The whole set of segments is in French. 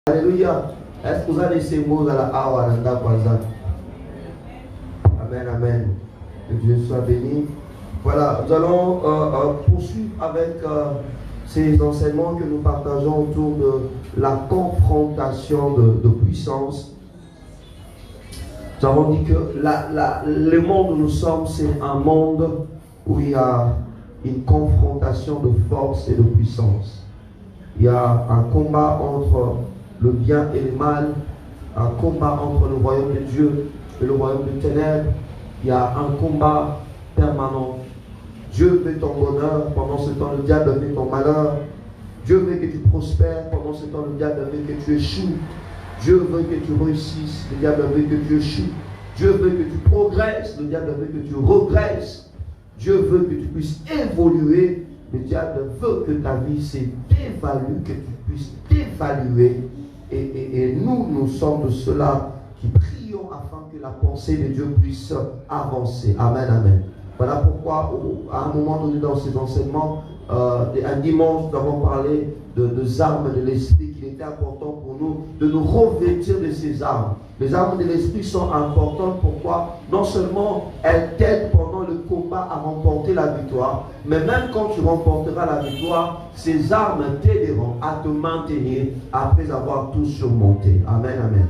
Alléluia. Est-ce que vous avez ces mots à la awa? Amen, amen. Que Dieu soit béni. Voilà, nous allons poursuivre avec ces enseignements que nous partageons autour de la confrontation de puissance. Nous avons dit que le monde où nous sommes, c'est un monde où il y a une confrontation de force et de puissance. Il y a un combat entre le bien et le mal, un combat entre le royaume de Dieu et le royaume de ténèbres. Il y a un combat permanent. Dieu veut ton bonheur, pendant ce temps le diable veut ton malheur. Dieu veut que tu prospères, pendant ce temps le diable veut que tu échoues. Dieu veut que tu réussisses, le diable veut que tu échoues. Dieu veut que tu progresses, le diable veut que tu régresses. Dieu veut que tu puisses évoluer, le diable veut que ta vie s'évalue, que tu puisses t'évaluer. Et nous sommes de ceux-là qui prions afin que la pensée de Dieu puisse avancer. Amen, amen. Voilà pourquoi, à un moment donné dans ces enseignements, un dimanche, nous avons parlé des armes de l'esprit, qu'il était important pour nous de nous revêtir de ces armes. Les armes de l'esprit sont importantes. Pourquoi? Non seulement elles t'aident pendant le combat à remporter la victoire, mais même quand tu remporteras la victoire, ces armes t'aideront à te maintenir après avoir tout surmonté. Amen, amen.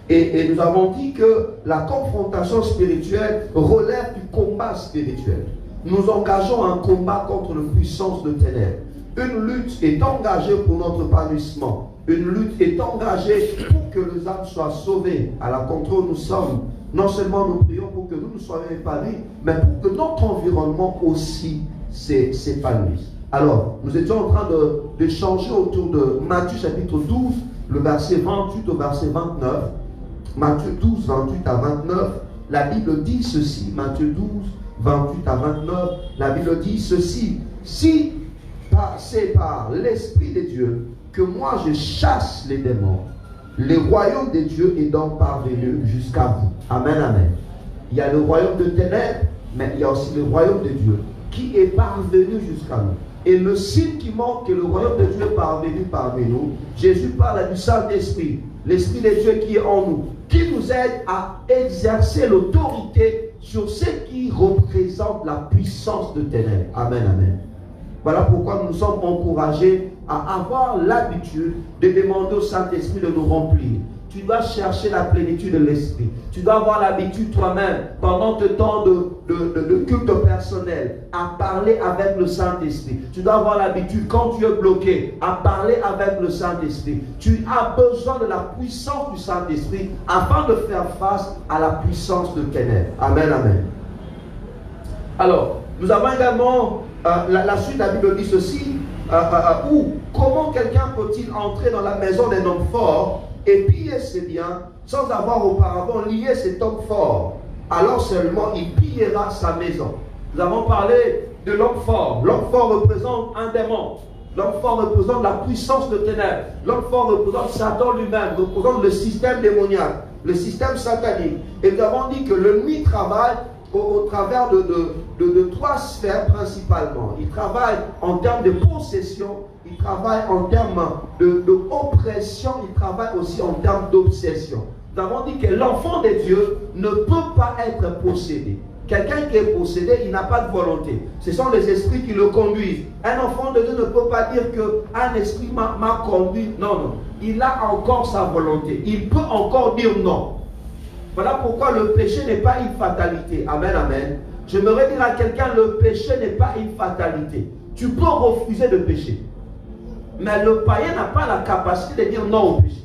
Et nous avons dit que la confrontation spirituelle relève du combat spirituel. Nous engageons un combat contre la puissance de ténèbres. Une lutte est engagée pour notre épanouissement. Une lutte est engagée pour que les âmes soient sauvées. À la contrôle, nous sommes. Non seulement nous prions pour que nous soyons épanouis, mais pour que notre environnement aussi s'épanouisse. Alors, nous étions en train d'échanger autour de Matthieu chapitre 12, le verset 28 au verset 29. Matthieu 12, 28 à 29, la Bible dit ceci. Matthieu 12, 28 à 29, la Bible dit ceci. Si c'est par l'Esprit de Dieu que moi je chasse les démons, le royaume de Dieu est donc parvenu jusqu'à vous. Amen, amen. Il y a le royaume de ténèbres, mais il y a aussi le royaume de Dieu qui est parvenu jusqu'à nous. Et le signe qui montre que le royaume de Dieu est parvenu parmi nous, Jésus parle du Saint-Esprit, l'Esprit de Dieu qui est en nous, qui nous aide à exercer l'autorité sur ce qui représente la puissance de ténèbres. Amen, amen. Voilà pourquoi nous sommes encouragés à avoir l'habitude de demander au Saint-Esprit de nous remplir. Tu dois chercher la plénitude de l'Esprit. Tu dois avoir l'habitude toi-même, pendant ce temps de culte personnel, à parler avec le Saint-Esprit. Tu dois avoir l'habitude, quand tu es bloqué, à parler avec le Saint-Esprit. Tu as besoin de la puissance du Saint-Esprit afin de faire face à la puissance de ténèbres. Amen, amen. Alors, nous avons également la suite de la Bible dit ceci, comment quelqu'un peut-il entrer dans la maison d'un homme fort et piller ses biens sans avoir auparavant lié cet homme fort? Alors seulement il pillera sa maison. Nous avons parlé de l'homme fort. L'homme fort représente un démon. L'homme fort représente la puissance de ténèbres. L'homme fort représente Satan lui-même, représente le système démoniaque, le système satanique. Et nous avons dit que l'ennemi travaille au travers de trois sphères principalement. Il travaille en termes de possession, il travaille en termes d'oppression, il travaille aussi en termes d'obsession. Nous avons dit que l'enfant de Dieu ne peut pas être possédé. Quelqu'un qui est possédé, il n'a pas de volonté. Ce sont les esprits qui le conduisent. Un enfant de Dieu ne peut pas dire qu'un esprit m'a conduit. Non, non. Il a encore sa volonté. Il peut encore dire non. Voilà pourquoi le péché n'est pas une fatalité. Amen, amen. J'aimerais dire à quelqu'un, le péché n'est pas une fatalité. Tu peux refuser de pécher. Mais le païen n'a pas la capacité de dire non au péché.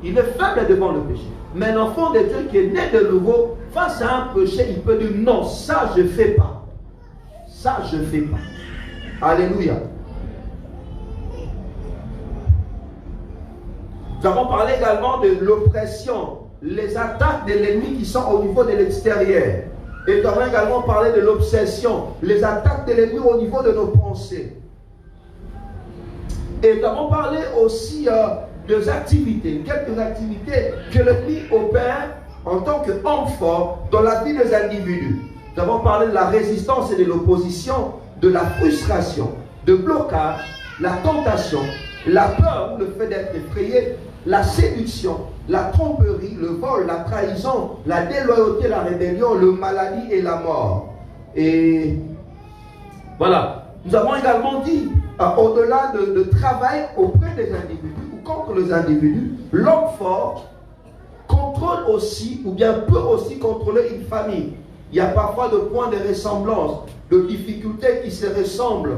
Il est faible devant le péché. Mais l'enfant de Dieu qui est né de nouveau, face à un péché, il peut dire non, ça je ne fais pas. Ça je ne fais pas. Alléluia. Nous avons parlé également de l'oppression, les attaques de l'ennemi qui sont au niveau de l'extérieur. Et nous avons également parlé de l'obsession, les attaques de l'ennemi au niveau de nos pensées. Et nous avons parlé aussi des activités, quelques activités que l'ennemi opère en tant qu'homme fort dans la vie des individus. Nous avons parlé de la résistance et de l'opposition, de la frustration, de blocage, la tentation, La peur, ou le fait d'être effrayé, la séduction, la tromperie, le vol, la trahison, la déloyauté, la rébellion, le maladie et la mort. Et voilà. Nous avons également dit, au-delà de travail auprès des individus ou contre les individus, l'homme fort contrôle aussi, ou bien peut aussi contrôler une famille. Il y a parfois de points de ressemblance, de difficultés qui se ressemblent,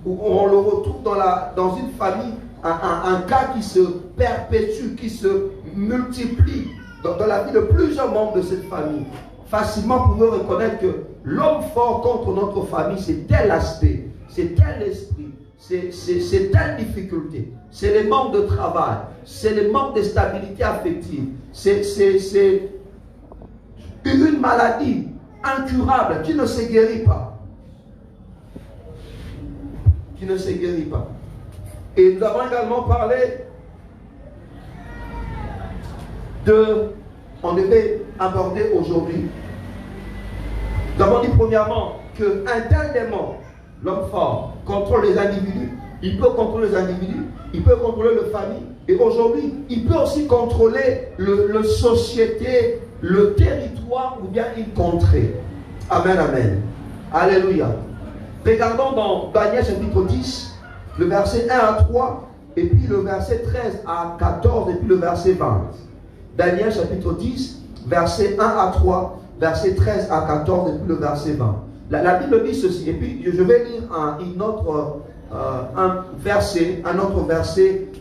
où on le retrouve dans une famille, un cas qui se perpétue, qui se multiplie dans la vie de plusieurs membres de cette famille. Facilement, vous pouvez reconnaître que l'homme fort contre notre famille, c'est tel aspect, c'est tel esprit, c'est telle difficulté, c'est les manques de travail, c'est les manques de stabilité affective, c'est une maladie incurable qui ne se guérit pas. Qui ne se guérit pas. Et nous avons également parlé on devait aborder aujourd'hui. Nous avons dit premièrement qu'un tel démon, l'homme fort, contrôle les individus. Il peut contrôler les individus, il peut contrôler la famille. Et aujourd'hui, il peut aussi contrôler la société, le territoire ou bien une contrée. Amen, amen. Alléluia. Regardons dans Daniel chapitre 10, le verset 1 à 3, et puis le verset 13 à 14, et puis le verset 20. Daniel chapitre 10, verset 1 à 3, verset 13 à 14, et puis le verset 20. La Bible dit ceci, et puis je vais lire un autre verset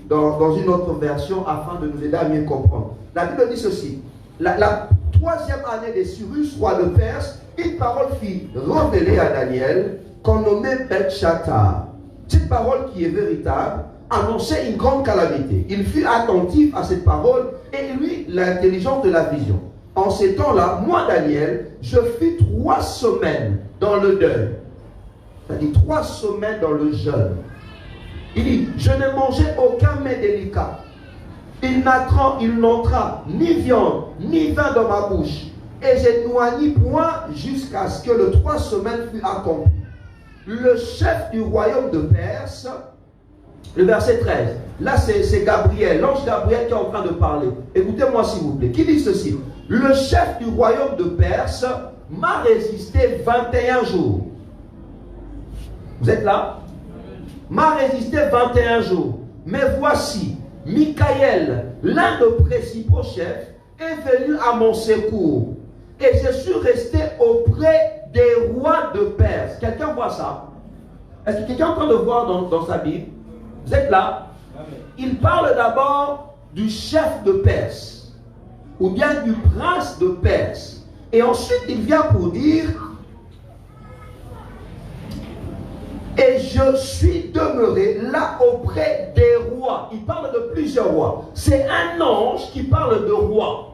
dans une autre version afin de nous aider à mieux comprendre. La Bible dit ceci. La troisième année des Cyrus, roi de Perse, une parole fut révélée à Daniel, qu'on nommait Belchazzar. Cette parole qui est véritable annonçait une grande calamité. Il fut attentif à cette parole et lui l'intelligence de la vision. En ces temps-là, moi Daniel, je fus 3 semaines dans le deuil. C'est-à-dire 3 semaines dans le jeûne. Il dit, je ne mangeais aucun mets délicat. Il n'entra ni viande, ni vin dans ma bouche. Et je n'oignis point jusqu'à ce que le 3 semaines fût accompli. Le chef du royaume de Perse, le verset 13, là c'est Gabriel, l'ange Gabriel qui est en train de parler. Écoutez-moi s'il vous plaît, qui dit ceci? Le chef du royaume de Perse m'a résisté 21 jours. Vous êtes là? M'a résisté 21 jours. Mais voici, Michael, l'un des principaux chefs, est venu à mon secours. Et je suis resté auprès des rois de Perse. Quelqu'un voit ça? Est-ce que quelqu'un est en train de voir dans sa Bible? Vous êtes là? Il parle d'abord du chef de Perse, ou bien du prince de Perse. Et ensuite, il vient pour dire, et je suis demeuré là auprès des rois. Il parle de plusieurs rois. C'est un ange qui parle de rois.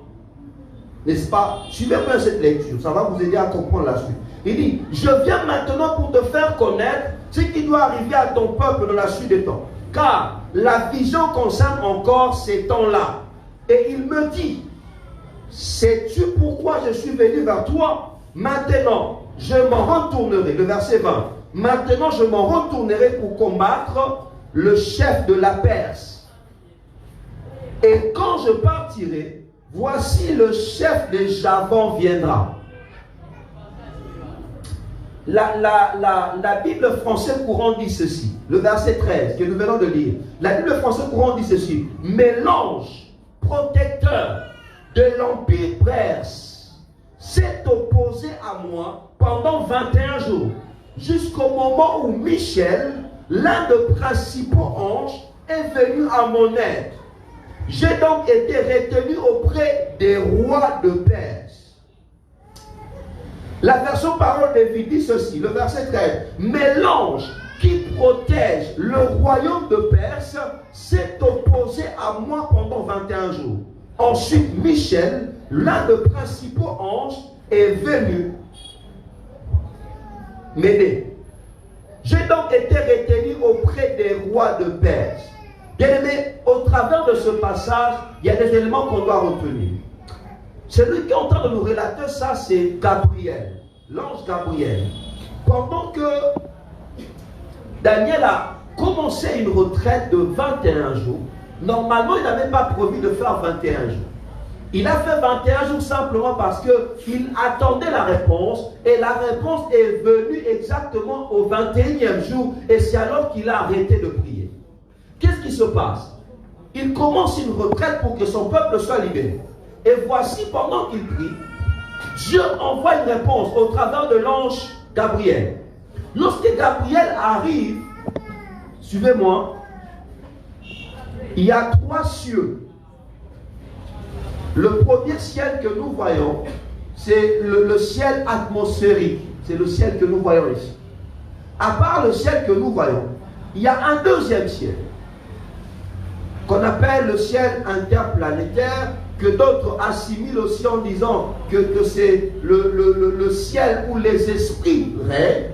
N'est-ce pas? Suivez bien cette lecture, ça va vous aider à comprendre la suite. Il dit, je viens maintenant pour te faire connaître ce qui doit arriver à ton peuple dans la suite des temps. Car la vision concerne encore ces temps-là. Et il me dit, sais-tu pourquoi je suis venu vers toi? Maintenant, je m'en retournerai. Le verset 20. Maintenant, je m'en retournerai pour combattre le chef de la Perse. Et quand je partirai, voici le chef des Javans viendra. La Bible française courant dit ceci, le verset 13 que nous venons de lire. La Bible française courant dit ceci, mais l'ange protecteur de l'empire perse s'est opposé à moi pendant 21 jours, jusqu'au moment où Michel, l'un des principaux anges, est venu à mon aide. J'ai donc été retenu auprès des rois de Perse. La version parole de vie dit ceci, le verset 13. Mais l'ange qui protège le royaume de Perse s'est opposé à moi pendant 21 jours. Ensuite, Michel, l'un des principaux anges, est venu m'aider. J'ai donc été retenu auprès des rois de Perse. Bien-aimé, au travers de ce passage, il y a des éléments qu'on doit retenir. Celui qui est en train de nous relater ça, c'est Gabriel, l'ange Gabriel. Pendant que Daniel a commencé une retraite de 21 jours. Normalement, il n'avait pas prévu de faire 21 jours. Il a fait 21 jours simplement parce qu'il attendait la réponse et la réponse est venue exactement au 21e jour et c'est alors qu'il a arrêté de prier. Qu'est-ce qui se passe? Il commence une retraite pour que son peuple soit libéré. Et voici, pendant qu'il prie, Dieu envoie une réponse au travers de l'ange Gabriel. Lorsque Gabriel arrive, suivez-moi, il y a 3 cieux. Le premier ciel que nous voyons, c'est le ciel atmosphérique. C'est le ciel que nous voyons ici. À part le ciel que nous voyons, il y a un deuxième ciel qu'on appelle le ciel interplanétaire, que d'autres assimilent aussi en disant que c'est le ciel où les esprits règnent.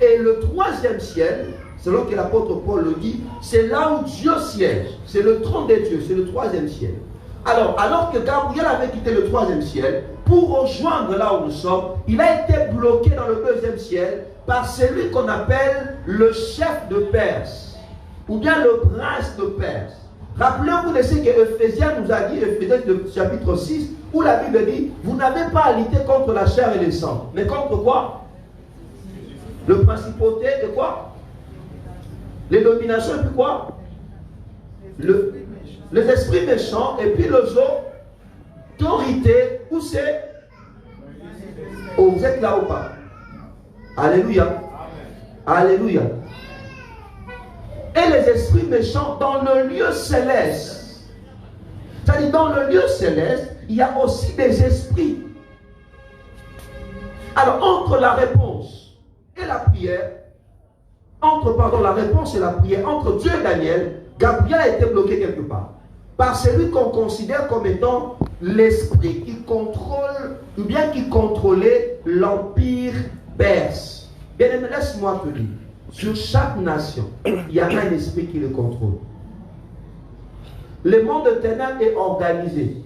Et le troisième ciel, selon que l'apôtre Paul le dit, c'est là où Dieu siège. C'est le trône de Dieu, c'est le troisième ciel. Alors que Gabriel avait quitté le troisième ciel, pour rejoindre là où nous sommes, il a été bloqué dans le deuxième ciel par celui qu'on appelle le chef de Perse, ou bien le prince de Perse. Rappelez-vous de ce que Ephésiens nous a dit, Ephésiens chapitre 6, où la Bible dit, vous n'avez pas à lutter contre la chair et le sang, mais contre quoi? Le principauté de quoi? Les dominations et puis quoi? Les esprits méchants et puis les autorités. Où c'est? Oh, vous êtes là ou pas? Alléluia. Alléluia. Et les esprits méchants dans le lieu céleste. C'est-à-dire dans le lieu céleste, il y a aussi des esprits. Alors entre la réponse et la prière, entre la réponse et la prière, entre Dieu et Daniel, Gabriel a été bloqué quelque part. Par celui qu'on considère comme étant l'esprit qui contrôle, ou bien qui contrôlait l'empire perse. Bien aimé, laisse-moi te dire, sur chaque nation, il y a un esprit qui le contrôle. Le monde de ténèbres est organisé.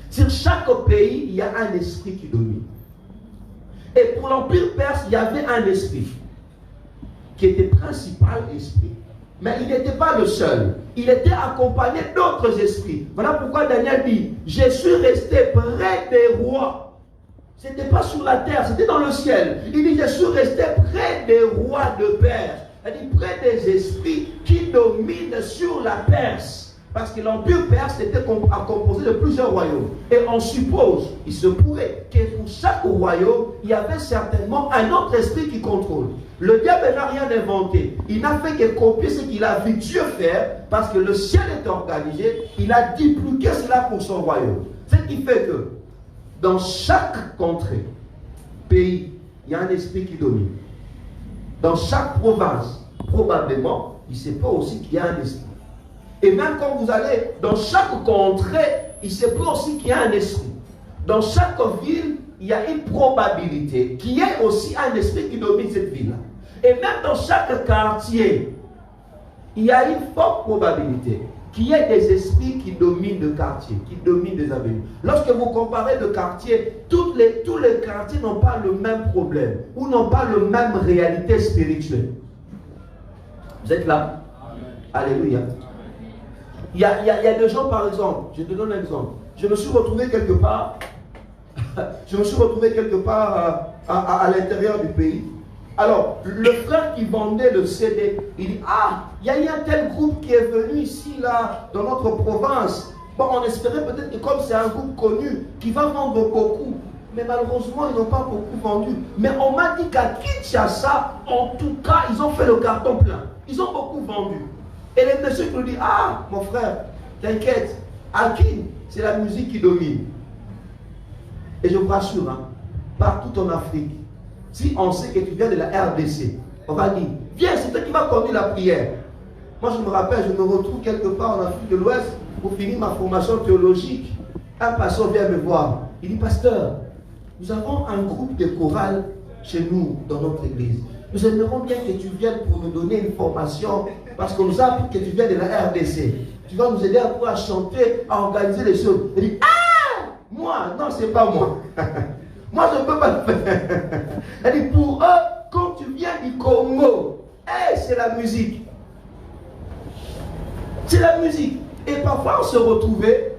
Sur chaque pays, il y a un esprit qui domine. Et pour l'empire perse, il y avait un esprit qui était principal esprit. Mais il n'était pas le seul. Il était accompagné d'autres esprits. Voilà pourquoi Daniel dit, je suis resté près des rois. Ce n'était pas sur la terre, c'était dans le ciel. Il dit, je suis resté près des rois de Perse. Il dit, près des esprits qui dominent sur la Perse. Parce que l'empire perse était composé de plusieurs royaumes. Et on suppose, il se pourrait, que pour chaque royaume, il y avait certainement un autre esprit qui contrôle. Le diable n'a rien inventé. Il n'a fait que copier ce qu'il a vu Dieu faire, parce que le ciel est organisé. Il a dupliqué cela pour son royaume. Ce qui fait que, dans chaque contrée, pays, il y a un esprit qui domine. Dans chaque province, probablement, il se peut aussi qu'il y a un esprit. Et même quand vous allez dans chaque contrée, il se peut aussi qu'il y a un esprit. Dans chaque ville, il y a une probabilité qu'il y ait aussi un esprit qui domine cette ville-là. Et même dans chaque quartier, il y a une forte probabilité qu'il y ait des esprits qui dominent le quartier, qui dominent les avenues. Lorsque vous comparez le quartier, tous les quartiers n'ont pas le même problème ou n'ont pas la même réalité spirituelle. Vous êtes là? Alléluia. Il y a des gens, par exemple, je te donne un exemple. Je me suis retrouvé quelque part, à l'intérieur du pays. Alors, le frère qui vendait le CD, il dit, ah, il y a un tel groupe qui est venu ici, là, dans notre province. Bon, on espérait peut-être que comme c'est un groupe connu, qui va vendre beaucoup. Mais malheureusement, ils n'ont pas beaucoup vendu. Mais on m'a dit qu'à Kinshasa, en tout cas, ils ont fait le carton plein. Ils ont beaucoup vendu. Et les messieurs qui nous disent, ah, mon frère, t'inquiète, à Kin, c'est la musique qui domine. Et je vous rassure, hein, partout en Afrique, si on sait que tu viens de la RDC, on va dire, viens, c'est toi qui vas conduire la prière. Moi, je me rappelle, je me retrouve quelque part en Afrique de l'Ouest pour finir ma formation théologique. Un pasteur vient me voir. Il dit, pasteur, nous avons un groupe de chorale chez nous, dans notre église. Nous aimerions bien que tu viennes pour nous donner une formation, parce qu'on nous a appris que tu viens de la RDC. Tu vas nous aider à chanter, à organiser les choses. Il dit, ah, moi, non, c'est pas moi. Moi, je ne peux pas le faire. Elle dit, pour eux, quand tu tu viens du Congo, hey, c'est la musique. C'est la musique. Et parfois, on se retrouvait,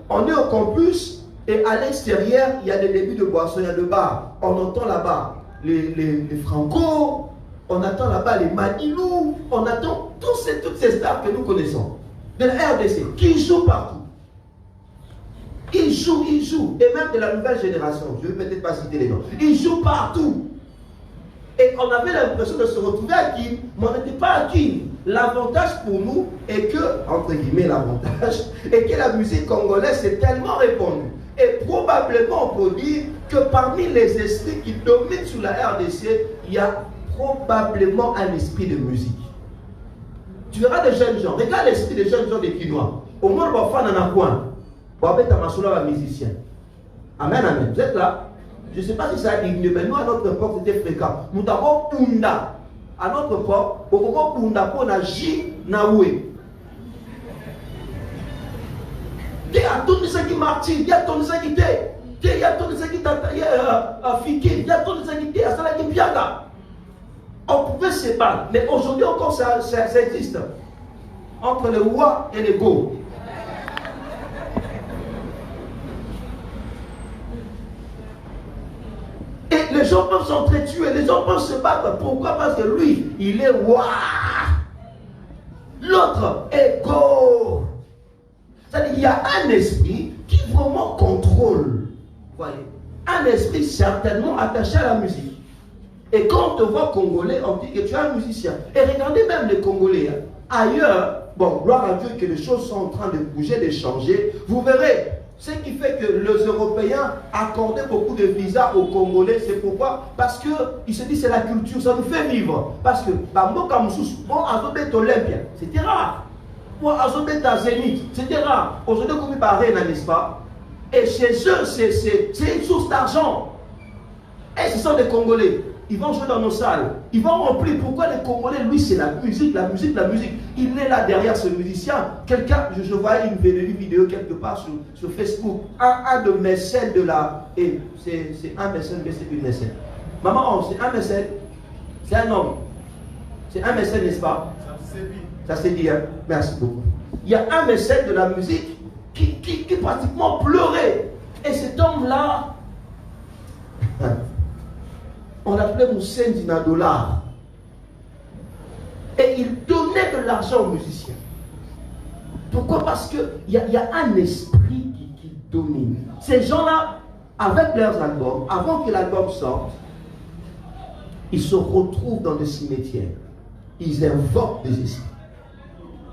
on est au campus, et à l'extérieur, il y a des débuts de boissons, il y a le bar. On entend là-bas les Franco, on entend là-bas les Manilou, on attend toutes ces stars que nous connaissons. De la RDC, qui jouent partout. Ils jouent, et même de la nouvelle génération, je ne vais peut-être pas citer les noms, ils jouent partout. Et on avait l'impression de se retrouver à Kin, mais on n'était pas à Kin. L'avantage pour nous est que, entre guillemets l'avantage, est que la musique congolaise est tellement répandue. Et probablement on peut dire que parmi les esprits qui dominent sur la RDC, il y a probablement un esprit de musique. Tu verras des jeunes gens, regarde l'esprit des jeunes gens des Kinois. Au moins, on va faire un coin. On va mettre un musicien. Amen, amen. Vous êtes là? Je ne sais pas si ça a digné, mais nous, à notre époque, c'était fréquent. Nous avons Punda. À notre époque, on a Punda, on a J, Naoué. Il y a tout ce qui martyr, il y a tout ce qui t'est. Il y a tout ce qui t'a fiqué, il y a tout ce qui t'est, ça qui piaga. On pouvait se battre, mais aujourd'hui encore ça existe. Entre les Wa et les Go. Et les gens peuvent s'entretuer, les gens peuvent se battre. Pourquoi? Parce que lui, il est Wa. L'autre est Go. C'est-à-dire qu'il y a un esprit qui vraiment contrôle. Voyez, un esprit certainement attaché à la musique. Et quand on te voit congolais, on dit que tu es un musicien. Et regardez même les Congolais. Hein. Ailleurs, bon, gloire à Dieu que les choses sont en train de bouger, de changer. Vous verrez, ce qui fait que les Européens accordaient beaucoup de visas aux Congolais, c'est pourquoi? Parce qu'ils se disent c'est la culture, ça nous fait vivre. Parce que, Mboka Moussous, bon, Azobet Olympia, c'était rare. Bon, Azobet Zénith, c'était rare. Aujourd'hui, comme il paraît, n'est-ce pas? Et chez eux, c'est une source d'argent. Et ce sont des Congolais. Ils vont jouer dans nos salles. Ils vont remplir. Pourquoi les Congolais, lui, c'est la musique, la musique, la musique. Il est là derrière ce musicien. Quelqu'un, je voyais une vidéo quelque part sur Facebook. Un de mécènes de la... Et c'est un mécène, mais c'est une mécène. Maman, c'est un mécène. C'est un homme. C'est un mécène, n'est-ce pas? Ça s'est dit, hein? Merci beaucoup. Il y a un mécène de la musique qui pratiquement pleurait. Et cet homme-là... On l'appelait Moussen Dinadolar. Et il donnait de l'argent aux musiciens. Pourquoi? Parce qu'il y a un esprit qui domine. Ces gens-là, avec leurs albums, avant que l'album sorte, ils se retrouvent dans le cimetière. Ils invoquent des esprits.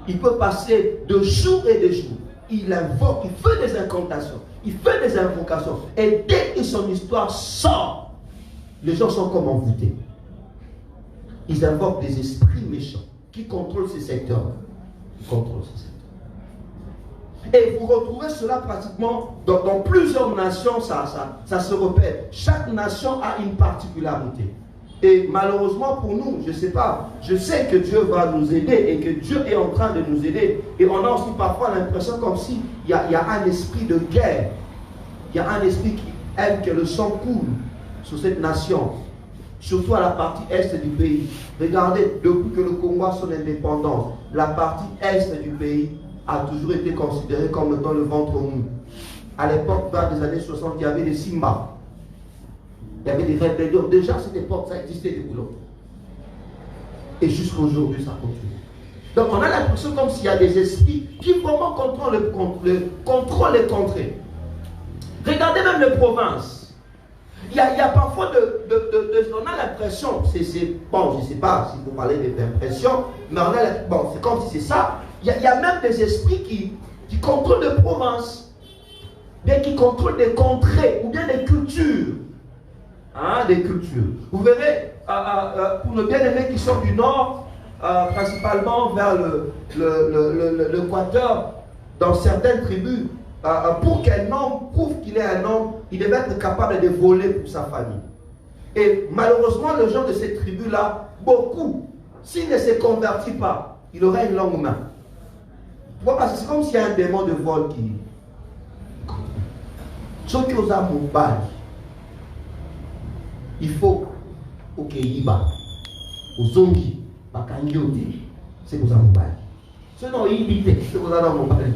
Il peut passer de jours et de jours. Il invoque, il fait des incantations, il fait des invocations. Et dès que son histoire sort, les gens sont comme envoûtés. Ils invoquent des esprits méchants qui contrôlent ces secteurs. Ils contrôlent ces secteurs. Et vous retrouvez cela pratiquement dans plusieurs nations, ça se répète. Chaque nation a une particularité. Et malheureusement pour nous, je ne sais pas, je sais que Dieu va nous aider et que Dieu est en train de nous aider. Et on a aussi parfois l'impression comme s'il y a un esprit de guerre. Il y a un esprit qui aime que le sang coule sur cette nation, surtout à la partie est du pays. Regardez, depuis que le Congo a son indépendance, la partie est du pays a toujours été considérée comme étant le ventre mou. À l'époque, dans les années 60, il y avait des Simba. Il y avait des rébellions. Déjà à cette époque, ça existait des boulots. Et jusqu'à aujourd'hui, ça continue. Donc on a l'impression comme s'il y a des esprits qui vraiment contrôlent les contrées. Regardez même les provinces. Il y a parfois on a l'impression, bon, je ne sais pas si vous parlez d'impression, mais bon, c'est comme si c'est ça. Il y a même des esprits qui contrôlent des provinces, bien qui contrôlent des contrées, ou bien des cultures. Hein, des cultures. Vous verrez, pour nos bien-aimés qui sont du nord, principalement vers l'Équateur, dans certaines tribus, pour qu'un homme prouve qu'il est un homme, il devait être capable de voler pour sa famille. Et malheureusement, les gens de cette tribu-là, beaucoup, s'il ne se convertit pas, il aurait une longue main. Pourquoi? Parce que c'est comme s'il y a un démon de vol qui... Ceux qui osent mobile, il faut ok, Iba, au Zongi, Bakangyote, c'est pour ça mon bail. Sinon, il c'est pour ça mon bail.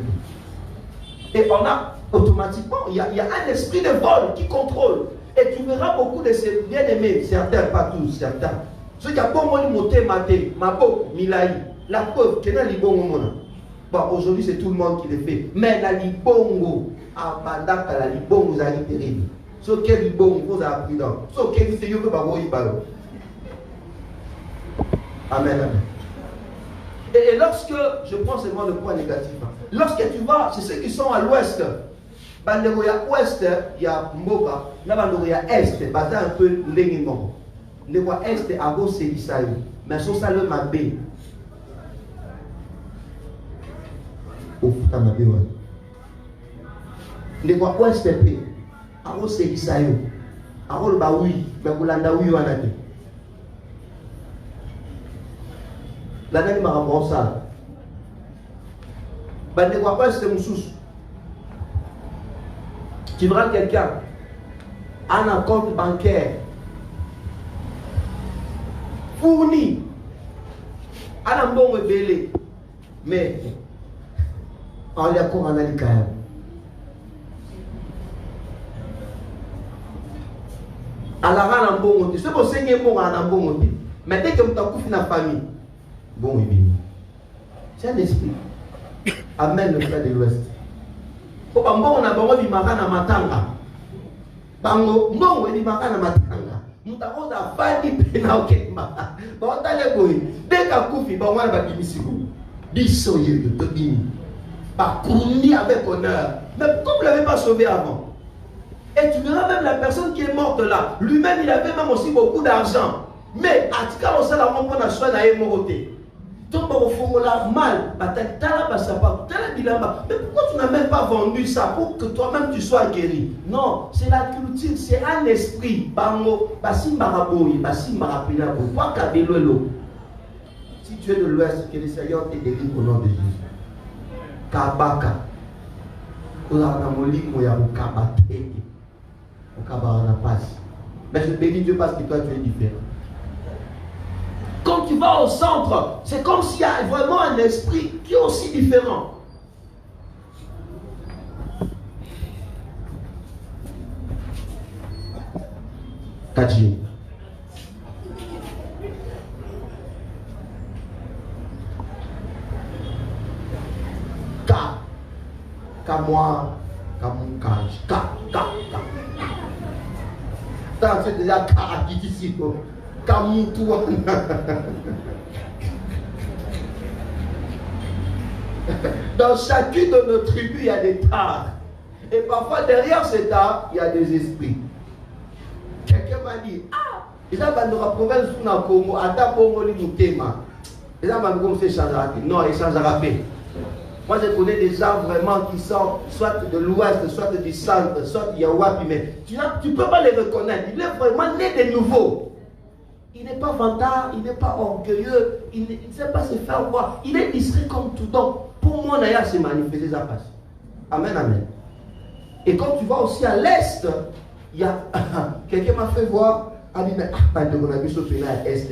Et on a automatiquement, il y a un esprit de vol qui contrôle. Et tu verras beaucoup de ces bien-aimés, certains, pas tous, certains. Ceux qui ont bon monté, maté, mabo, milaï, la preuve, qu'il y a libongo. Bon, aujourd'hui c'est tout le monde qui le fait. Mais la libongo, à Bandaka, la libongo, vous allez terrible. Ce qui est libongo, vous avez appris dans. Ce qui est sérieux, vous avez ballon. Amen, amen. Et lorsque, je prends seulement le point négatif, lorsque tu vas, c'est ceux qui sont à l'ouest, bandero ya ouest, il y a Mboka, là bandero ya est, basé un peu l'élément. Le roi est à gauche c'est Isaïe, mais sur ça le mabé. Au foot à mabé, ouais. Le roi ouest est pé, à gauche c'est Isaïe, à gauche bah oui, mais vous l'anda oui ou à l'année. L'année m'a remboursé ça. Bandero ya ouest c'est Moussous. Tu verras quelqu'un a un compte bancaire fourni à un bon révélé, mais on l'a encore en alika. À la rana un bon monté, c'est pour saigner bon à un bon monté. Mais dès que tu as coupé la famille, bon et bien. C'est un esprit. Amen, le frère de l'Ouest. Ko bango na bango di makana matanga. Bango mbongo di makana matanga. Mutako da fadi pena okema. Ba otale boy. Deka kufi ba wana ba bimisiko. Biso yeyo to bimi. Ba kundi avec honneur. Mais comme vous l'avez pas sauvé avant. Et tu verras même la personne qui est morte là. Lui-même il avait même aussi beaucoup d'argent. Mais atika on sala mon na soin na émoroté. Donc, on la mal, mais pourquoi tu n'as même pas vendu ça pour que toi-même tu sois guéri? Non, c'est la culture, c'est un esprit. Si tu es de l'Ouest, que le Seigneur te délivre au nom de Jésus. Kabaka. Mais je bénis Dieu parce que toi tu es différent. Quand tu vas au centre, c'est comme s'il y a vraiment un esprit qui est aussi différent. Kadji. Moi, c'est déjà qui ici. Dans chacune de nos tribus, il y a des tares. Et parfois, derrière ces tares, il y a des esprits. Quelqu'un m'a dit, ah, ils ont dans la province où on a Congo, à ta Congo, ils ont téma. Ils ont comme c'est changera. Non, ils changera pas. Moi, je connais des gens vraiment qui sont soit de l'ouest, soit du centre, soit du Yawapi, mais tu ne peux pas les reconnaître. Il est vraiment né de nouveau. Il n'est pas vantard, il n'est pas orgueilleux, il ne sait pas se faire voir. Il est discret comme tout. Donc, pour moi, Naya s'est manifesté sa passe. Amen, amen. Et quand tu vas aussi à l'est, il y a quelqu'un m'a fait voir, a dit, mais on a vu ce pays à l'est.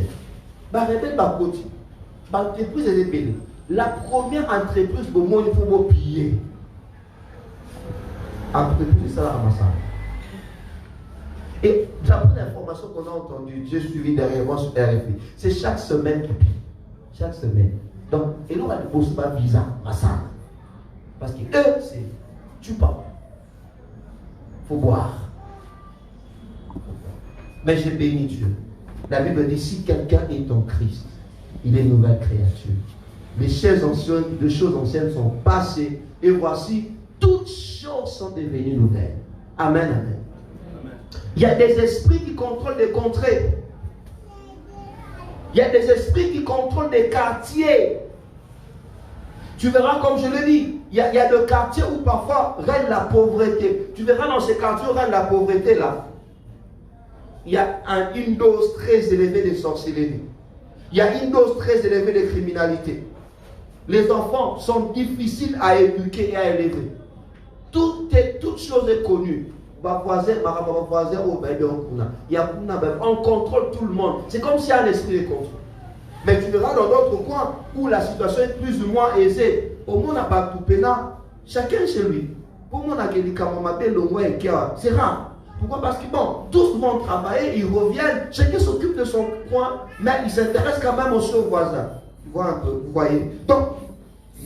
Bah, répète ma côté. L'entreprise est épelée. La première entreprise pour moi, il faut piller. Entreprise, c'est ça la ramassage. Et d'après l'information qu'on a entendue, j'ai suivi derrière moi sur RFI. C'est chaque semaine qui pille. Chaque semaine. Donc, et là, on ne pose pas visa, massage. Parce que eux, c'est tu pas. Il faut boire. Mais j'ai béni Dieu. La Bible dit si quelqu'un est en Christ, il est une nouvelle créature. Les choses anciennes sont passées. Et voici, toutes choses sont devenues nouvelles. Amen, amen. Il y a des esprits qui contrôlent des contrées. Il y a des esprits qui contrôlent des quartiers. Tu verras, comme je le dis, il y a des quartiers où parfois règne la pauvreté. Tu verras dans ces quartiers où règne la pauvreté là. Il y a une dose très élevée de sorcellerie. Il y a une dose très élevée de criminalité. Les enfants sont difficiles à éduquer et à élever. Toute chose est connue. on contrôle tout le monde. C'est comme s'il y a un esprit de contrôle. Mais tu verras dans d'autres coins où la situation est plus ou moins aisée. Au monde n'a pas tout pena, chacun chez lui. Pour moi, c'est rare. Pourquoi? Parce que bon, tous vont travailler, ils reviennent, chacun s'occupe de son coin, mais ils s'intéressent quand même aussi aux voisins. Tu vois un peu, vous voyez. Donc,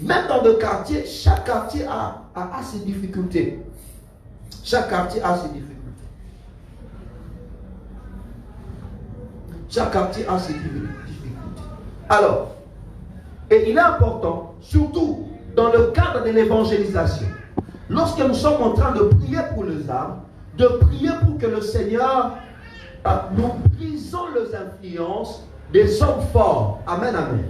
même dans le quartier, chaque quartier a ses difficultés. Chaque quartier a ses difficultés. Chaque quartier a ses difficultés. Alors, et il est important, surtout dans le cadre de l'évangélisation, lorsque nous sommes en train de prier pour les âmes, de prier pour que le Seigneur, nous brisons les influences des hommes forts. Amen, amen.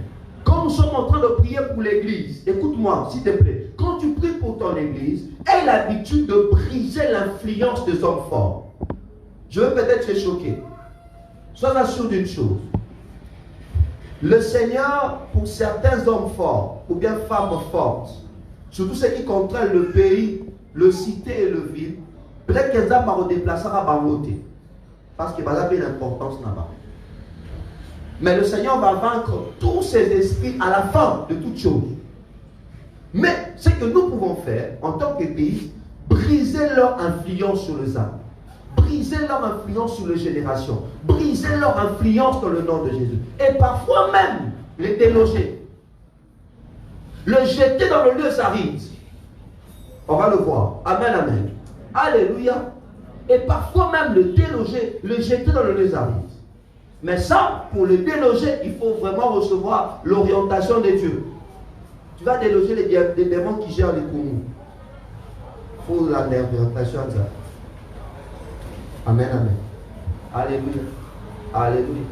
Quand nous sommes en train de prier pour l'église, écoute-moi, s'il te plaît, quand tu pries pour ton église, aie l'habitude de briser l'influence des hommes forts. Je veux peut-être te choquer. Sois assuré d'une chose. Le Seigneur, pour certains hommes forts, ou bien femmes fortes, surtout ceux qui contrôlent le pays, le cité et le ville, peut-être qu'ils vont redéplacer à Bangoté. Parce qu'il va avoir une importance là-bas. Mais le Seigneur va vaincre tous ces esprits à la fin de toutes choses. Mais ce que nous pouvons faire en tant que pays, briser leur influence sur les âmes. Briser leur influence sur les générations. Briser leur influence dans le nom de Jésus. Et parfois même les déloger. Le jeter dans le lieu aride. On va le voir. Amen, amen. Alléluia. Et parfois même le déloger, le jeter dans le lieu aride. Mais ça, pour le déloger, il faut vraiment recevoir l'orientation de Dieu. Tu vas déloger les démons qui gèrent les Koumou. Il faut l'orientation de ça. Amen, amen. Alléluia. Alléluia.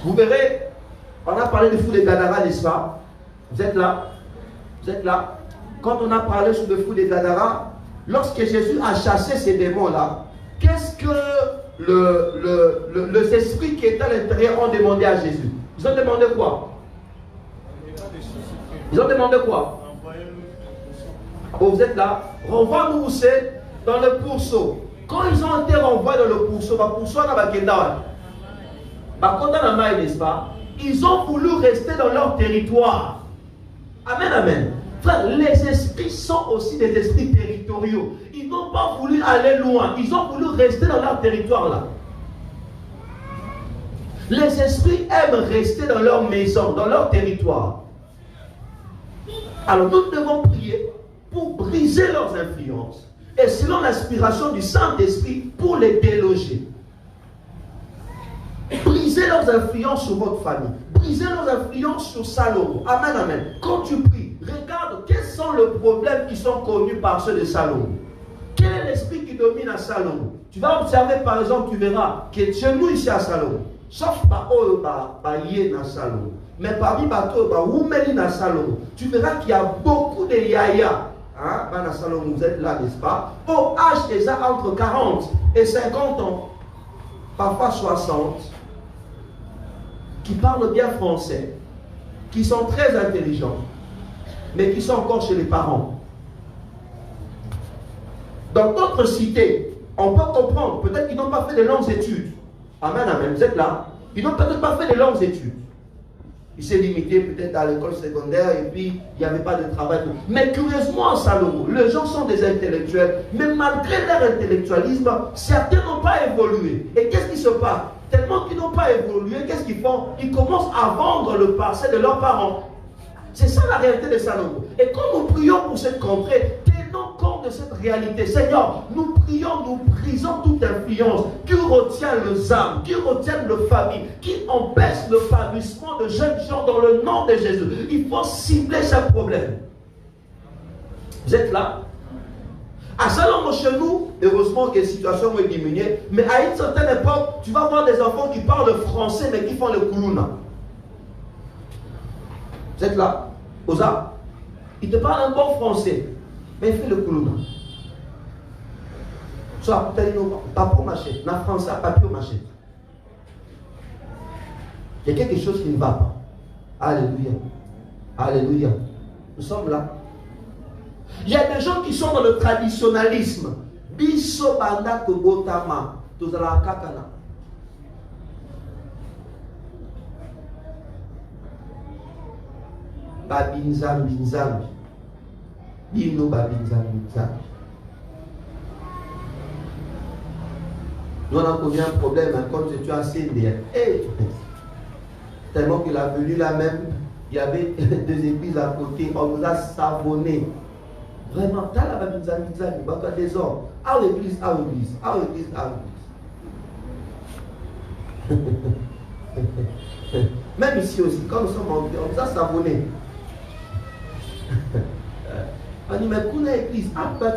Vous verrez, on a parlé du fou de Gadara, n'est-ce pas? Vous êtes là? Vous êtes là? Quand on a parlé sur le fou de Gadara, lorsque Jésus a chassé ces démons-là, qu'est-ce que les esprits qui étaient à l'intérieur ont demandé à Jésus? Ils ont demandé quoi? Ils ont demandé quoi? Oh, vous êtes là? Renvoie-nous où c'est? Dans le pourceau. Quand ils ont été renvoyés dans le pourceau, n'est-ce pas? Ils ont voulu rester dans leur territoire. Amen, amen. Frère, les esprits sont aussi des esprits territoriaux. Ils n'ont pas voulu aller loin. Ils ont voulu rester dans leur territoire là. Les esprits aiment rester dans leur maison, dans leur territoire. Alors nous devons prier pour briser leurs influences. Et selon l'inspiration du Saint-Esprit, pour les déloger. Brisez leurs influences sur votre famille. Brisez leurs influences sur Salomon. Amen, amen. Quand tu pries, regarde quels sont les problèmes qui sont connus par ceux de Salomon. Quel est l'esprit qui domine à Salomon? Tu vas observer par exemple, tu verras que chez nous ici à Salomon, sauf na Salomon, mais parmi na Salomon, tu verras qu'il y a beaucoup de yaya. Hein? Salomon, vous êtes là, n'est-ce pas? Au âge déjà entre 40 et 50 ans, parfois 60, qui parlent bien français, qui sont très intelligents, mais qui sont encore chez les parents. Dans d'autres cités, on peut comprendre, peut-être qu'ils n'ont pas fait de longues études. Amen, amen, vous êtes là? Ils n'ont peut-être pas fait de longues études. Il s'est limité peut-être à l'école secondaire et puis il n'y avait pas de travail. Mais curieusement, en Salomon, les gens sont des intellectuels, mais malgré leur intellectualisme, certains n'ont pas évolué. Et qu'est-ce qui se passe? Tellement qu'ils n'ont pas évolué, qu'est-ce qu'ils font? Ils commencent à vendre le parcelle de leurs parents. C'est ça la réalité de Salomon. Et quand nous prions pour cette contrée, tenons compte de cette réalité. Seigneur, nous prions, nous brisons toute influence qui retient les âmes, qui retient les familles, qui empêche le l'établissement de jeunes gens dans le nom de Jésus. Il faut cibler chaque problème. Vous êtes là? À Salomon, chez nous, heureusement que la situation va diminuer, mais à une certaine époque, tu vas voir des enfants qui parlent français mais qui font le koulouna. Vous êtes là? Oza? Il te parle un bon français, mais il fait le koulouna. Soit papier mâché, na français, papier mâché. Il y a quelque chose qui ne va pas. Alléluia. Alléluia. Nous sommes là. Il y a des gens qui sont dans le traditionnalisme. Biso banda kobotama. Tozala kakana. Babinzambi. Bino babinzambi. Nous on a connu un problème hein, quand tu as CDR. Hey, tellement qu'il a venu là même, il y avait deux églises à côté, on nous a savonné. Vraiment, t'as la babinzambi, bah des hommes. À l'église. Même ici aussi, quand nous sommes entrés, on nous a savonné. On dit, mais qu'on a l'église,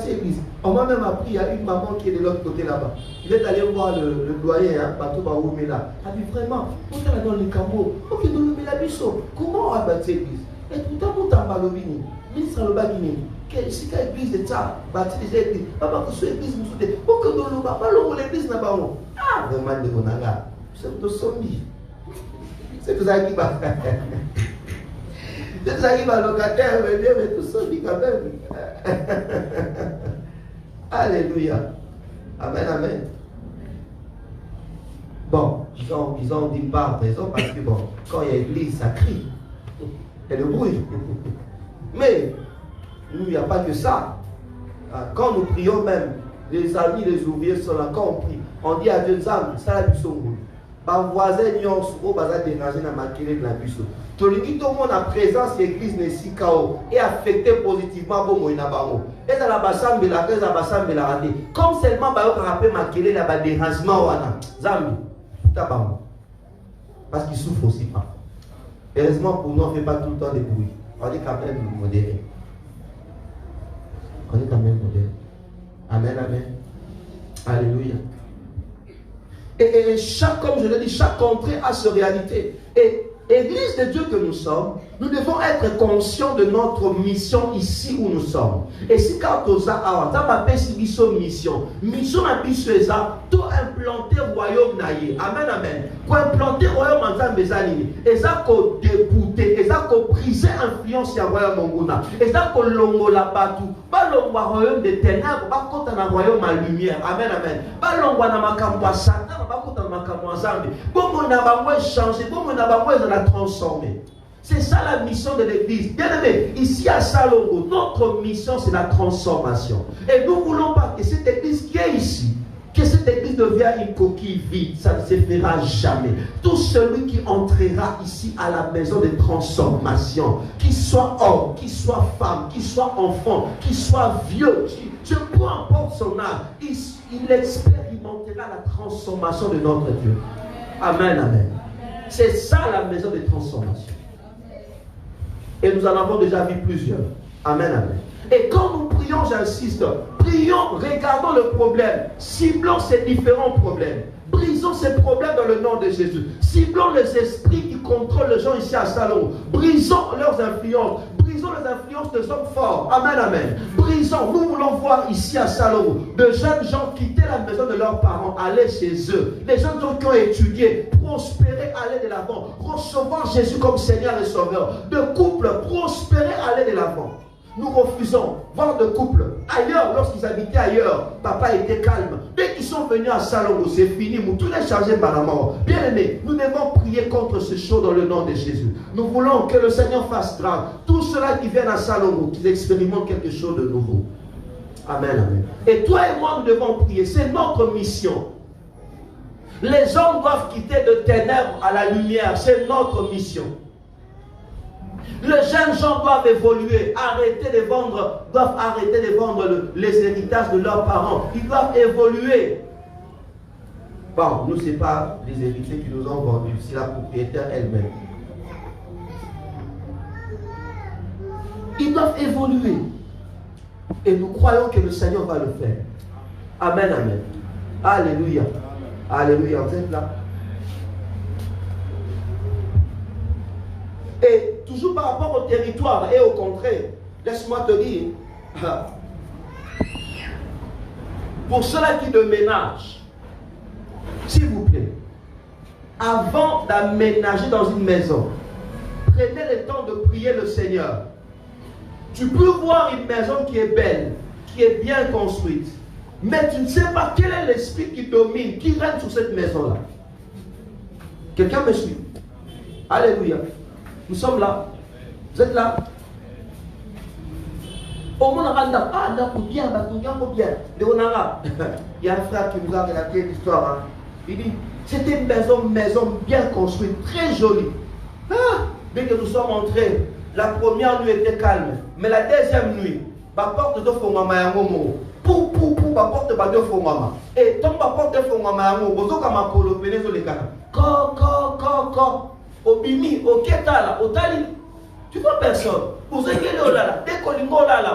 l'église. On m'a même appris, il y a une maman qui est de l'autre côté là-bas. Il est allé voir le doyen, hein, Bateau Baoumé là. Elle a dit vraiment, on est dans le Cambo, ok, dans le Mélabiso, comment on a bâti l'église? Et tout le monde en Balobini, ministre en Lobagini, si quelle église de ça, bâti des églises, papa, que ce église, vous souhaitez, pourquoi dans le bas, pas l'église là-bas. Ah, vraiment, de Bonaga, c'est de zombie. C'est tout ça qui va faire. C'est ça qui va locataire venir, mais tout ça dit quand même. Alléluia. Amen. Bon, ils ont dit pas raison parce que bon, quand il y a l'église, ça crie. Et le bruit. Mais, nous, il n'y a pas que ça. Quand nous prions même, les amis, les ouvriers sont là, quand on prie, on dit à Dieu, ça la du son. Mon voisin, il y a un souvent, déranger dans ma clé de la buisson. Tout le monde a présence de l'église n'est pas et affecté positivement pour moi. Et dans la bassam de la caisse, la bassam de la raté. Comme seulement bah on rappelle ma clé là bas dérangement wana. Zambi, tabam. Parce qu'il souffre aussi pas. Heureusement pour nous on fait pas tout le temps de bruit. On est quand même modéré. Amen. Alléluia. Et chaque, comme je l'ai dit, chaque contrée a sa réalité. Et Église de Dieu que nous sommes, nous devons être conscients de notre mission ici où nous sommes. Et si quand on a mission à Bissueza, tout implanter royaume naïe. Amen. Pour implanter royaume en Zambézani, et ça qu'on débouter, et ça qu'on briser influence sur royaume mongona, et ça qu'on longo la batou, pas le royaume des ténèbres, pas contre un royaume à lumière. Amen. Pas longo na makambo Satan, pas contre un makambo Zambi. Bon on a pas changer, bon on a pas transformer. C'est ça la mission de l'église. Bien aimé, ici à Salongo, notre mission c'est la transformation. Et nous ne voulons pas que cette église qui est ici, que cette église devienne une coquille vide. Ça ne se fera jamais. Tout celui qui entrera ici à la maison de transformation, qu'il soit homme, qu'il soit femme, qu'il soit enfant, qu'il soit vieux, peu importe son âge, il expérimentera la transformation de notre Dieu. Amen. C'est ça la maison de transformation. Et nous en avons déjà vu plusieurs. Amen. Et quand nous prions, j'insiste, prions, regardons le problème, ciblons ces différents problèmes, brisons ces problèmes dans le nom de Jésus, ciblons les esprits qui contrôlent les gens ici à Salon, brisons leurs influences, brisons les influences des hommes forts. Amen. Brisons, nous voulons voir ici à Salon de jeunes gens quitter la maison de leurs parents, aller chez eux, les gens qui ont étudié, prospérer, aller de l'avant, recevoir Jésus comme Seigneur et Sauveur, de couples, prospérer, aller de l'avant. Nous refusons voir de couples ailleurs, lorsqu'ils habitaient ailleurs, papa était calme. Dès qu'ils sont venus à Salongo, c'est fini, tout est chargé par la mort. Bien aimé, nous devons prier contre ce choses dans le nom de Jésus. Nous voulons que le Seigneur fasse grâce. Tous ceux-là qui viennent à Salongo, qu'ils expérimentent quelque chose de nouveau. Amen. Et toi et moi, nous devons prier. C'est notre mission. Les hommes doivent quitter de ténèbres à la lumière. C'est notre mission. Les jeunes gens doivent évoluer, doivent arrêter de vendre les héritages de leurs parents. Ils doivent évoluer. Bon, nous, ce n'est pas les héritiers qui nous ont vendus, c'est la propriétaire elle-même. Ils doivent évoluer. Et nous croyons que le Seigneur va le faire. Amen. Alléluia. Vous êtes là? Et toujours par rapport au territoire et au contraire, laisse-moi te dire, pour ceux-là qui déménagent, s'il vous plaît, avant d'aménager dans une maison, prenez le temps de prier le Seigneur. Tu peux voir une maison qui est belle, qui est bien construite. Mais tu ne sais pas quel est l'esprit qui domine, qui règne sur cette maison-là. Quelqu'un me suit? Alléluia. Nous sommes là. Vous êtes là? Au monde, bien. Il y a un frère qui nous a relaté l'histoire. Il dit, c'était une maison bien construite, très jolie. Dès que nous sommes entrés, la première nuit était calme. Mais la deuxième nuit, la porte de Fongama est la porte de Fongama. Et tant la porte de Fongama est comme Polo Pénézo les canards. Obimi, au Ketala, au Tali. Tu vois personne. Vous êtes là, dès qu'on est là, la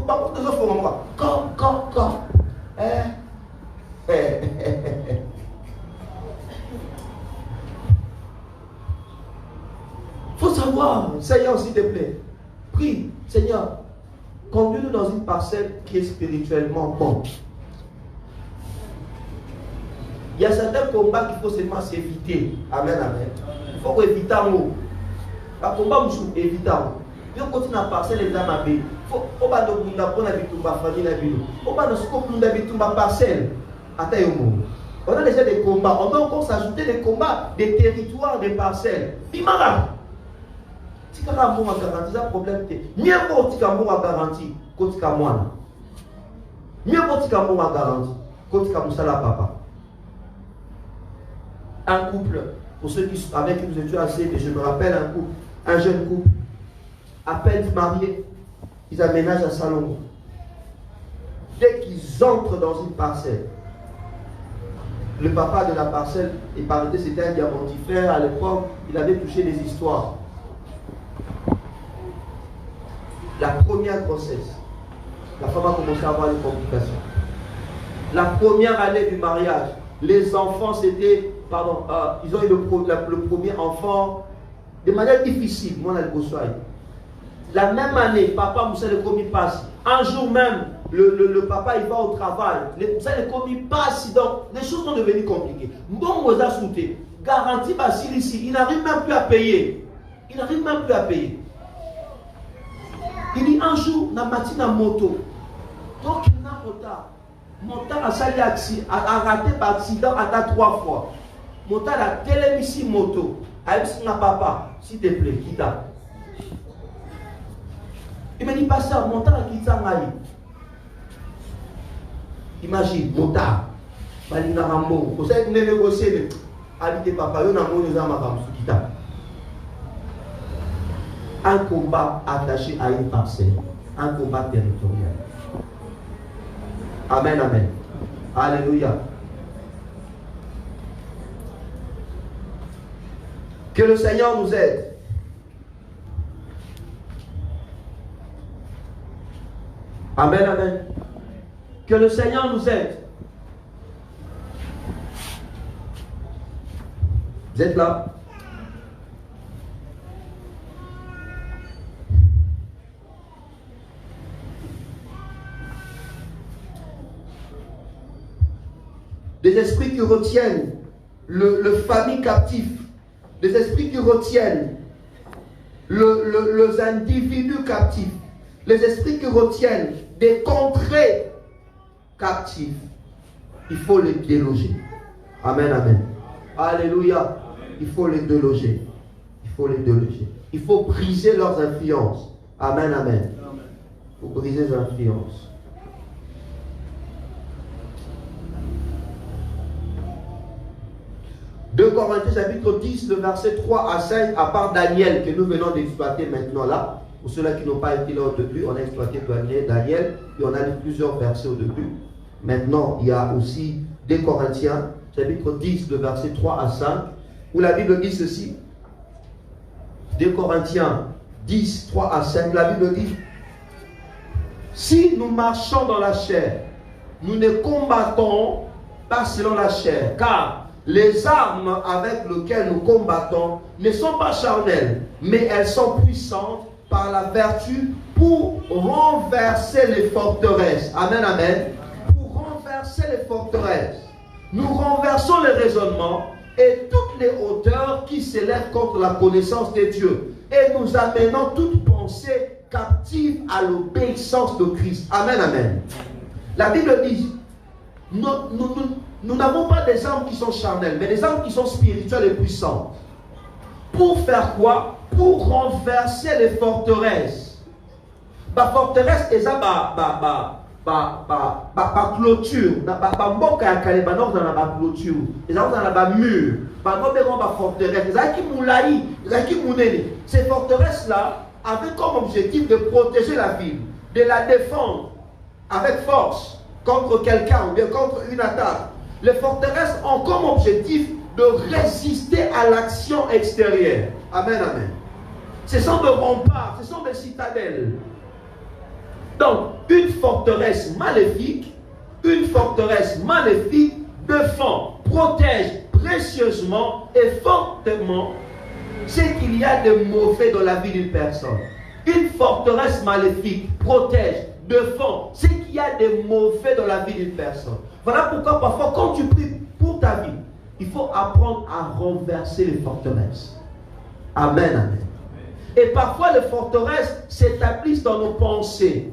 porte de Fongama. Il faut savoir, Seigneur, s'il te plaît, prie, Seigneur, conduis-nous dans une parcelle qui est spirituellement bonne. Il y a certains combats qu'il faut seulement s'éviter. Amen, amen. Il faut éviter un mot. Le combat, il faut éviter un mot. Puis on continue à parcelle les âmes à il faut pas de famille la ville. On va de parcelle. On a déjà des combats. On doit encore s'ajouter des combats, des territoires, des parcelles. Bimara. Si tu as un bon à garantie, c'est un problème. Mieux vaut tu as un bon à garantie que tu as moi. Mieux vaut tu as un bon à garantie que tu as Moussala papa. Un couple, pour ceux qui, avec qui nous étions assez, je me rappelle un couple, un jeune couple, à peine mariés, ils aménagent un salon. Dès qu'ils entrent dans une parcelle, le papa de la parcelle, il parlait, c'était un diamantifère à l'époque, il avait touché des histoires. La première grossesse, la femme a commencé à avoir des complications. La première année du mariage, les enfants c'était, ils ont eu le premier enfant de manière difficile. Moi, on a le besoin. La même année, papa Moussa le commis passe. Un jour même, le papa il va au travail. Moussa le commis passe. Donc, les choses sont devenues compliquées. Bon, Moussa Souté, garantie Basile ici, il n'arrive même plus à payer. Il n'arrive même plus à payer. Il dit un jour, na matin en moto. Donc, il a retard. Montar a raté par accident à 3 fois. Montar a télémissé moto. Avec son papa, s'il te plaît, quitte. Il me dit, pasteur, montar a quitté Sangaï. Imagine, montar. Balina Rambo. Vous savez que nous négocions. Habitez papa, nous avons des armes à quitter. Un combat attaché à une parcelle, un combat territorial. Amen, amen. Alléluia. Que le Seigneur nous aide. Amen, amen. Que le Seigneur nous aide. Vous êtes là? Des esprits qui retiennent le famille captif, des esprits qui retiennent les individus captifs, les esprits qui retiennent des contrées captives. Il faut les déloger. Amen, amen. Alléluia. Il faut les déloger. Il faut les déloger. Il faut briser leurs influences. Amen, amen. Il faut briser leurs influences. 2 Corinthiens chapitre 10, le verset 3 à 5, à part Daniel que nous venons d'exploiter maintenant là. Pour ceux-là qui n'ont pas été là au début, on a exploité Daniel et on a lu plusieurs versets au début. Maintenant, il y a aussi 2 Corinthiens chapitre 10, le verset 3 à 5, où la Bible dit ceci. 2 Corinthiens 10, 3 à 5, la Bible dit: si nous marchons dans la chair, nous ne combattons pas selon la chair, car les armes avec lesquelles nous combattons ne sont pas charnelles, mais elles sont puissantes par la vertu pour renverser les forteresses. Amen, amen. Pour renverser les forteresses. Nous renversons les raisonnements et toutes les hauteurs qui s'élèvent contre la connaissance de Dieu. Et nous amenons toute pensée captive à l'obéissance de Christ. Amen, amen. La Bible dit, nous n'avons pas des armes qui sont charnelles, mais des armes qui sont spirituelles et puissantes. Pour faire quoi? Pour renverser les forteresses. La forteresse, c'est ça, clôture. Mboka ya kale banor dans la clôture. Ils ont dans la mur. Banor beron ba forteresse. Ces forteresses là avaient comme objectif de protéger la ville, de la défendre avec force contre quelqu'un ou bien contre une attaque. Les forteresses ont comme objectif de résister à l'action extérieure. Amen, amen. Ce sont des remparts, ce sont des citadelles. Donc, une forteresse maléfique défend, protège précieusement et fortement ce qu'il y a de mauvais dans la vie d'une personne. Une forteresse maléfique protège, défend ce qu'il y a de mauvais dans la vie d'une personne. Voilà pourquoi parfois quand tu pries pour ta vie, il faut apprendre à renverser les forteresses. Amen, amen. Et parfois les forteresses s'établissent dans nos pensées.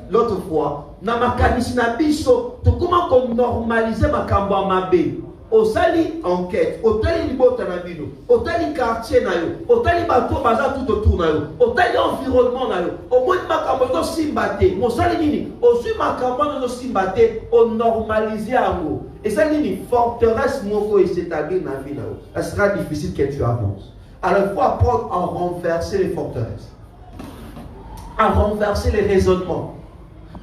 L'autre fois, dans ma biso, tu comment qu'on normaliser ma kamba mabe. Au sali enquête, au tali libota na bino, au tali quartier na yo, au tali bateau bazar tout autour na yo, au tali environnement na yo, au moins ma kamba no simbate, mon sali nini, au su ma kamba no simbate, au normaliser ango. Et ça nini forteresse moko et s'établir na vie na yo. Ça sera difficile que tu avances. Alors il faut apprendre à renverser les forteresses, à renverser les raisonnements,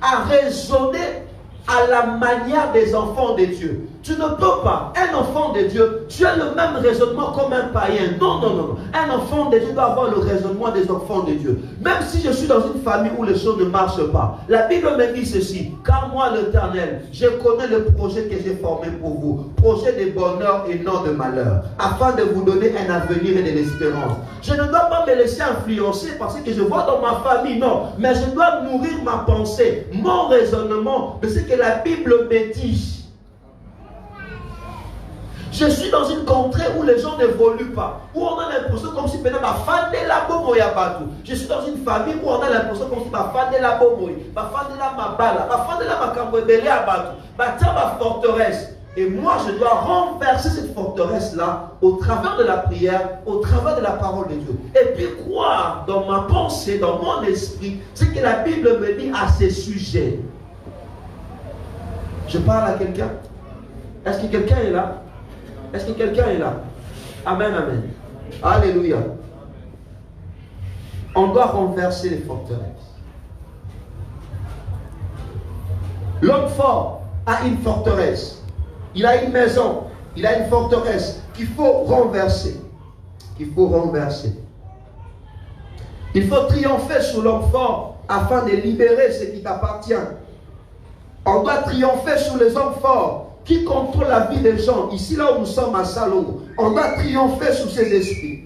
à raisonner à la manière des enfants de Dieu. Tu ne peux pas, un enfant de Dieu, tu as le même raisonnement comme un païen. Non, non, non. Un enfant de Dieu doit avoir le raisonnement des enfants de Dieu. Même si je suis dans une famille où les choses ne marchent pas. La Bible me dit ceci, car moi l'Éternel, je connais le projet que j'ai formé pour vous. Projet de bonheur et non de malheur. Afin de vous donner un avenir et de l'espérance. Je ne dois pas me laisser influencer parce que je vois dans ma famille, non. Mais je dois nourrir ma pensée, mon raisonnement de ce que la Bible me dit. Je suis dans une contrée où les gens n'évoluent pas, où on a l'impression comme si maintenant ma fan de la bomo ya batou. Je suis dans une famille où on a l'impression comme si ma fan de la bomo, ma fan de la mabala, ma fan de la makambwebele ya batou, ma tia ma forteresse. Et moi je dois renverser cette forteresse là au travers de la prière, au travers de la parole de Dieu. Et puis croire dans ma pensée, dans mon esprit, ce que la Bible me dit à ces sujets. Je parle à quelqu'un. Est-ce que quelqu'un est là? Est-ce que quelqu'un est là? Amen, amen. Alléluia. On doit renverser les forteresses. L'homme fort a une forteresse. Il a une maison. Il a une forteresse qu'il faut renverser. Qu'il faut renverser. Il faut triompher sur l'homme fort afin de libérer ce qui t'appartient. On doit triompher sur les hommes forts qui contrôle la vie des gens. Ici, là où nous sommes à Salon, on doit triompher sur ces esprits.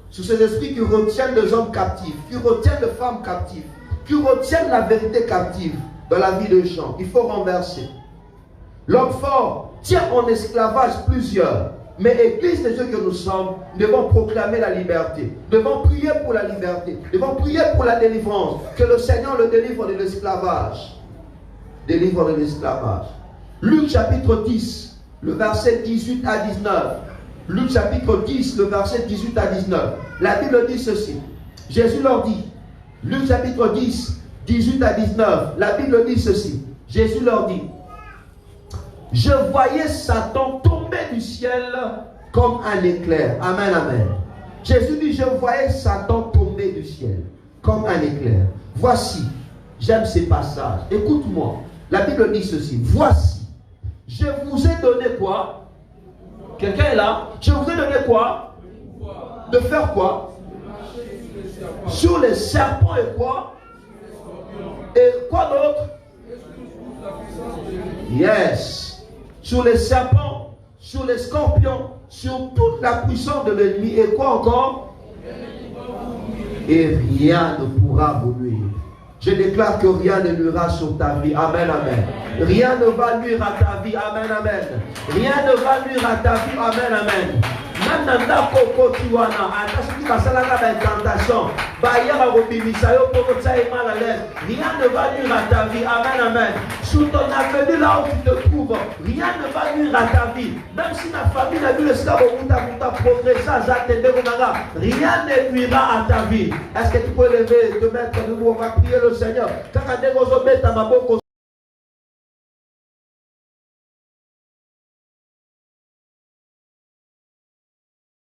Sur ces esprits qui retiennent les hommes captifs, qui retiennent les femmes captives, qui retiennent la vérité captive dans la vie des gens. Il faut renverser. L'homme fort tient en esclavage plusieurs. Mais Église de Dieu que nous sommes, devons proclamer la liberté. Devons prier pour la liberté. Devons prier pour la délivrance. Que le Seigneur le délivre de l'esclavage. Délivre de l'esclavage. Luc chapitre 10, le verset 18 à 19. Luc chapitre 10, le verset 18 à 19. La Bible dit ceci. Jésus leur dit, Luc chapitre 10, 18 à 19. La Bible dit ceci. Jésus leur dit, je voyais Satan tomber du ciel comme un éclair. Amen, amen. Jésus dit, je voyais Satan tomber du ciel comme un éclair. Voici, j'aime ces passages. Écoute-moi. La Bible dit ceci. Voici. Je vous ai donné quoi? Quelqu'un est là? Je vous ai donné quoi? De faire quoi? Sur les serpents et quoi? Et quoi d'autre? Yes. Sur les serpents, sur les scorpions, sur toute la puissance de l'ennemi. Et quoi encore? Et rien ne pourra vous nuire. Je déclare que rien ne nuira sur ta vie. Amen, amen. Rien ne va nuire à ta vie. Amen, amen. Rien ne va nuire à ta vie. Amen, amen. même dans la Kokotiwana, attention qui va s'en aller dans tentation, Bayama Robimisayo, pour que ça ait mal à l'aise. Rien ne va nuire à ta vie. Amen, amen. Sous ton avenue là où tu te trouves, rien ne va nuire à ta vie. Même si ma famille a vu le slave où tu as progressé, rien ne nuira à ta vie. Est-ce que tu peux lever, te mettre debout? On va prier le Seigneur. Quand on